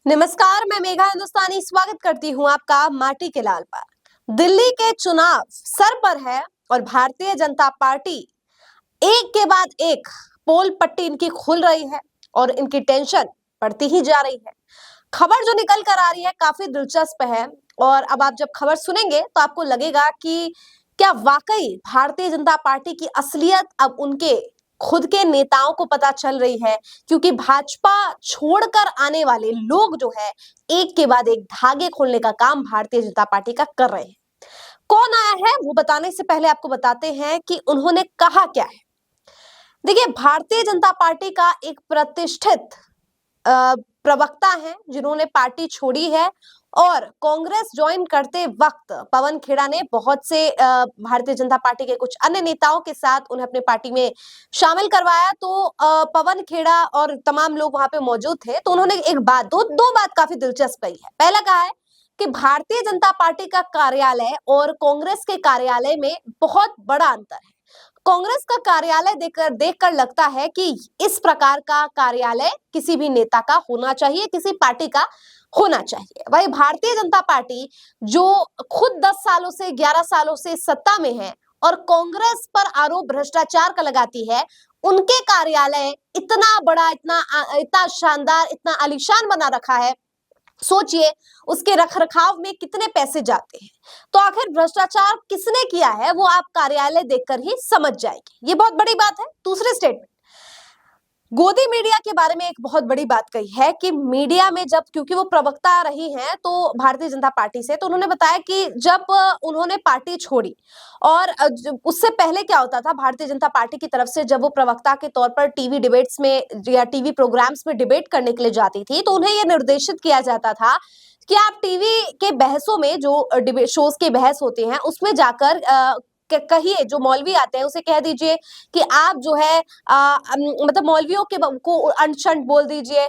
नमस्कार, मैं मेघा हिंदुस्तानी स्वागत करती हूँ आपका माटी के लाल पर। दिल्ली के चुनाव सर पर है और भारतीय जनता पार्टी एक के बाद एक पोल पट्टी इनकी खुल रही है और इनकी टेंशन बढ़ती ही जा रही है। खबर जो निकल कर आ रही है काफी दिलचस्प है और अब आप जब खबर सुनेंगे तो आपको लगेगा कि क्या वाकई भारतीय जनता पार्टी की असलियत अब उनके खुद के नेताओं को पता चल रही है, क्योंकि भाजपा छोड़कर आने वाले लोग जो है एक के बाद एक धागे खोलने का काम भारतीय जनता पार्टी का कर रहे हैं। कौन आया है वो बताने से पहले आपको बताते हैं कि उन्होंने कहा क्या है। देखिए, भारतीय जनता पार्टी का एक प्रतिष्ठित प्रवक्ता हैं जिन्होंने पार्टी छोड़ी है और कांग्रेस ज्वाइन करते वक्त पवन खेड़ा ने बहुत से भारतीय जनता पार्टी के कुछ अन्य नेताओं के साथ उन्हें अपनी पार्टी में शामिल करवाया। तो पवन खेड़ा और तमाम लोग वहां पे मौजूद थे, तो उन्होंने एक बात दो बात काफी दिलचस्प कही है। पहला कहा है कि भारतीय जनता पार्टी का कार्यालय और कांग्रेस के कार्यालय में बहुत बड़ा अंतर है। कांग्रेस का कार्यालय देखकर लगता है कि इस प्रकार का कार्यालय किसी भी नेता का होना चाहिए, किसी पार्टी का होना चाहिए। वही भारतीय जनता पार्टी जो खुद 10 सालों से 11 सालों से सत्ता में है और कांग्रेस पर आरोप भ्रष्टाचार का लगाती है, उनके कार्यालय इतना बड़ा, इतना शानदार, इतना आलीशान बना रखा है। सोचिए उसके रखरखाव में कितने पैसे जाते हैं। तो आखिर भ्रष्टाचार किसने किया है वो आप कार्यालय देखकर ही समझ जाएंगे। ये बहुत बड़ी बात है। दूसरे स्टेटमेंट, गोदी मीडिया के बारे में एक बहुत बड़ी बात कही है कि मीडिया में जब, क्योंकि वो प्रवक्ता रही हैं तो भारतीय जनता पार्टी से, तो उन्होंने बताया कि जब उन्होंने पार्टी छोड़ी और उससे पहले क्या होता था, भारतीय जनता पार्टी की तरफ से जब वो प्रवक्ता के तौर पर टीवी डिबेट्स में या टीवी प्रोग्राम्स में डिबेट करने के लिए जाती थी, तो उन्हें यह निर्देशित किया जाता था कि आप टीवी के बहसों में, जो डिबेट शोज के बहस होते हैं उसमें जाकर कहिए, जो मौलवी आते हैं उसे कह दीजिए कि आप जो है मतलब मौलवियों के को अनशन बोल दीजिए।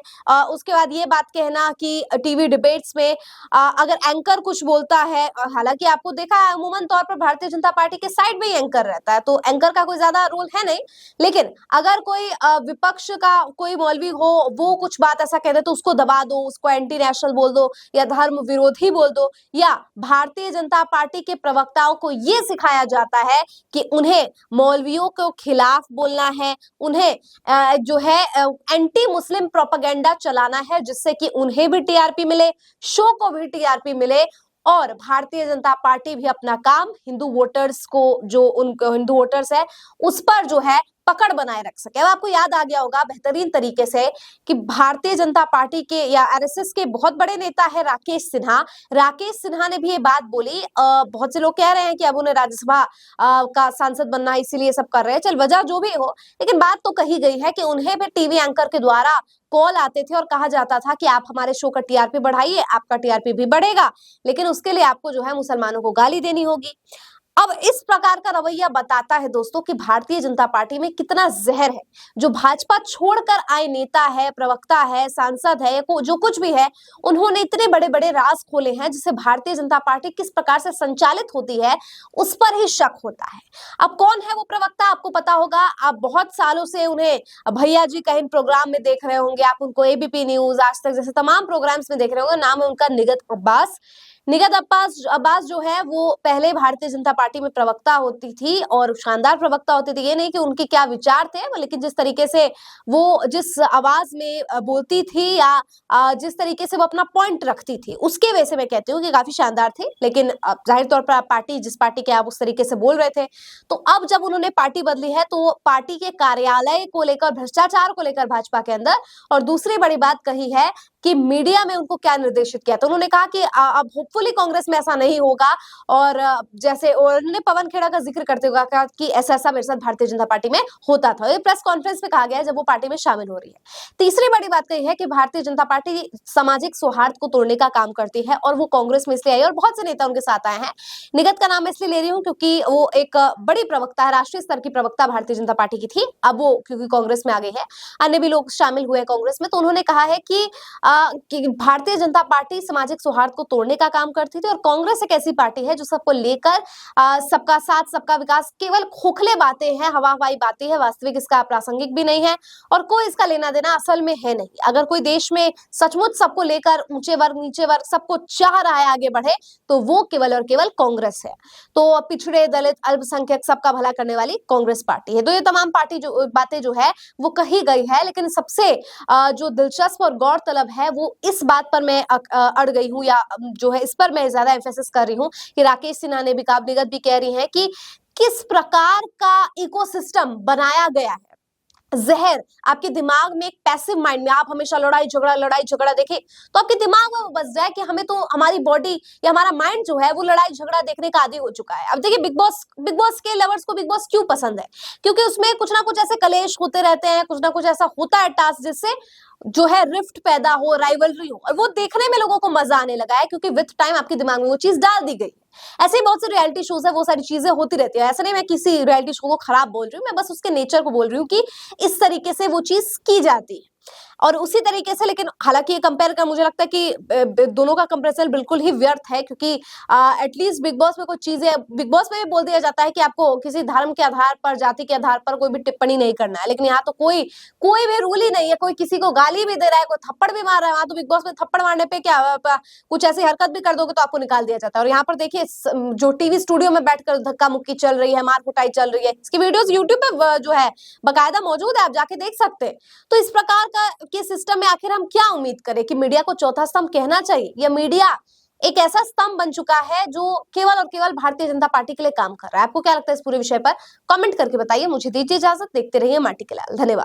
उसके बाद ये बात कहना कि टीवी डिबेट्स में अगर एंकर कुछ बोलता है, हालांकि आपको देखा है अमूमन तौर पर भारतीय जनता पार्टी के साइड में ही एंकर रहता है, तो एंकर का कोई ज्यादा रोल है नहीं, लेकिन अगर कोई विपक्ष का कोई मौलवी हो, वो कुछ बात ऐसा कह दे तो उसको दबा दो, उसको एंटी नेशनल बोल दो या धर्म विरोधी बोल दो। या भारतीय जनता पार्टी के प्रवक्ताओं को ये सिखाया जाता है कि उन्हें मौलवियों के खिलाफ बोलना है, उन्हें जो है एंटी मुस्लिम प्रोपेगेंडा चलाना है, जिससे कि उन्हें भी टीआरपी मिले, शो को भी टीआरपी मिले और भारतीय जनता पार्टी भी अपना काम हिंदू वोटर्स को, जो उन हिंदू वोटर्स है उस पर जो है पकड़ बनाए रख सके। अब आपको याद आ गया होगा बेहतरीन तरीके से कि भारतीय जनता पार्टी के या आरएसएस के बहुत बड़े नेता है राकेश सिन्हा। राकेश सिन्हा ने भी ये बात बोली। बहुत से लोग कह रहे हैं कि अब उन्हें राज्यसभा का सांसद बनना है इसीलिए सब कर रहे हैं, चल वजह जो भी हो, लेकिन बात तो कही गई है कि उन्हें भी टीवी एंकर के द्वारा कॉल आते थे और कहा जाता था कि आप हमारे शो का टीआरपी बढ़ाइए, आपका टीआरपी भी बढ़ेगा, लेकिन उसके लिए आपको जो है मुसलमानों को गाली देनी होगी। अब इस प्रकार का रवैया बताता है दोस्तों कि भारतीय जनता पार्टी में कितना जहर है। जो भाजपा छोड़कर आए नेता है, प्रवक्ता है, सांसद है, जो कुछ भी है, उन्होंने इतने बड़े बड़े राज खोले हैं जिससे भारतीय जनता पार्टी किस प्रकार से संचालित होती है उस पर ही शक होता है। अब कौन है वो प्रवक्ता आपको पता होगा। आप बहुत सालों से उन्हें भैया जी कहीं प्रोग्राम में देख रहे होंगे, आप उनको एबीपी न्यूज, आज तक जैसे तमाम प्रोग्राम्स में देख रहे होंगे। नाम है उनका निगत अब्बास। निगत अब्बास जो है वो पहले भारतीय जनता पार्टी में प्रवक्ता होती थी और शानदार प्रवक्ता होती थी। ये नहीं कि उनके क्या विचार थे, लेकिन जिस तरीके से वो जिस आवाज में बोलती थी या जिस तरीके से वो अपना पॉइंट रखती थी, उसके वजह से मैं कहती हूँ कि काफी शानदार थी। लेकिन जाहिर तौर पर पार्टी, जिस पार्टी के आप उस तरीके से बोल रहे थे, तो अब जब उन्होंने पार्टी बदली है तो पार्टी के कार्यालय को लेकर, भ्रष्टाचार को लेकर भाजपा के अंदर, और दूसरी बड़ी बात कही है कि मीडिया में उनको क्या निर्देशित किया। तो उन्होंने कहा कि अब होपफुली कांग्रेस में ऐसा नहीं होगा, और जैसे उन्होंने पवन खेड़ा का जिक्र करते हुए कहा कि ऐसा ऐसा मेरे साथ भारतीय जनता पार्टी में होता था। ये प्रेस कॉन्फ्रेंस में कहा गया जब वो पार्टी में शामिल हो रही है। तीसरी बड़ी बात कही है कि भारतीय जनता पार्टी सामाजिक सौहार्द को तोड़ने का काम करती है और वो कांग्रेस में इसलिए आई और बहुत से नेता उनके साथ आए हैं। निगत का नाम इसलिए ले रही हूँ क्योंकि वो एक बड़ी प्रवक्ता है, राष्ट्रीय स्तर की प्रवक्ता भारतीय जनता पार्टी की थी, अब वो क्योंकि कांग्रेस में आ गई है, अन्य भी लोग शामिल हुए कांग्रेस में। तो उन्होंने कहा है कि कि भारतीय जनता पार्टी सामाजिक सौहार्द को तोड़ने का काम करती थी और कांग्रेस एक ऐसी पार्टी है जो सबको लेकर सबका साथ सबका विकास केवल खोखले बातें हैं, हवा हवाई बातें हैं, वास्तविक इसका प्रासंगिक भी नहीं है और कोई इसका लेना देना असल में है नहीं। अगर कोई देश में सचमुच सबको लेकर ऊंचे वर्ग नीचे वर्ग सबको चाह रहा है आगे बढ़े तो वो केवल और केवल कांग्रेस है। तो पिछड़े दलित अल्पसंख्यक सबका भला करने वाली कांग्रेस पार्टी है। तो ये तमाम पार्टी जो बातें जो है वो कही गई है, लेकिन सबसे जो दिलचस्प और गौरतलब है वो इस बात पर मैं अड़ गई हूँ या जो है इस पर मैं ज्यादा एम्फेसिस कर रही हूँ कि राकेश सिन्हा ने भी काबिल भी कह रही हैं कि किस प्रकार का इकोसिस्टम बनाया गया है। जहर आपके दिमाग में, एक पैसिव माइंड में आप हमेशा लड़ाई झगड़ा देखें तो आपके दिमाग में वो बस जाए कि हमें तो हमारी बॉडी या हमारा माइंड जो है वो लड़ाई झगड़ा देखने का आदी हो चुका है। अब देखिए बिग बॉस के लवर्स को बिग बॉस क्यों पसंद है, क्योंकि उसमें कुछ ना कुछ ऐसे कलेश होते रहते हैं, कुछ ना कुछ ऐसा होता है टास्क जिससे जो है रिफ्ट पैदा हो, राइवलरी हो और वो देखने में लोगों को मजा आने लगा है क्योंकि विद टाइम आपके दिमाग में वो चीज डाल दी गई। ऐसे ही बहुत से रियलिटी शोज है, वो सारी चीजें होती रहती है। ऐसा नहीं मैं किसी रियलिटी शो को खराब बोल रही हूँ, मैं बस उसके नेचर को बोल रही हूँ कि इस तरीके से वो चीज की जाती है और उसी तरीके से। लेकिन हालांकि ये कंपेयर कर मुझे लगता है कि दोनों का कंपैरिजन बिल्कुल ही व्यर्थ है क्योंकि एटलीस्ट बिग बॉस में कुछ चीजें, बिग बॉस में भी बोल दिया जाता है कि आपको किसी धर्म के आधार पर, जाति के आधार पर कोई भी टिप्पणी नहीं करना है, लेकिन यहाँ तो कोई भी रूल ही नहीं है। कोई किसी को गाली भी दे रहा है, कोई थप्पड़ भी मार रहा है, वहां तो बिग बॉस में थप्पड़ मारने पे क्या कुछ ऐसी हरकत भी कर दोगे तो आपको निकाल दिया जाता है। और यहाँ पर देखिए जो टीवी स्टूडियो में बैठकर धक्का मुक्की चल रही है, मार कुटाई चल रही है, इसकी वीडियोस यूट्यूब पे जो है बाकायदा मौजूद है, आप जाके देख सकते हैं। तो इस प्रकार का के सिस्टम में आखिर हम क्या उम्मीद करें कि मीडिया को चौथा स्तंभ कहना चाहिए, या मीडिया एक ऐसा स्तंभ बन चुका है जो केवल और केवल भारतीय जनता पार्टी के लिए काम कर रहा है? आपको क्या लगता है इस पूरे विषय पर? कमेंट करके बताइए। मुझे दीजिए इजाजत, देखते रहिए माटी के लाल। धन्यवाद।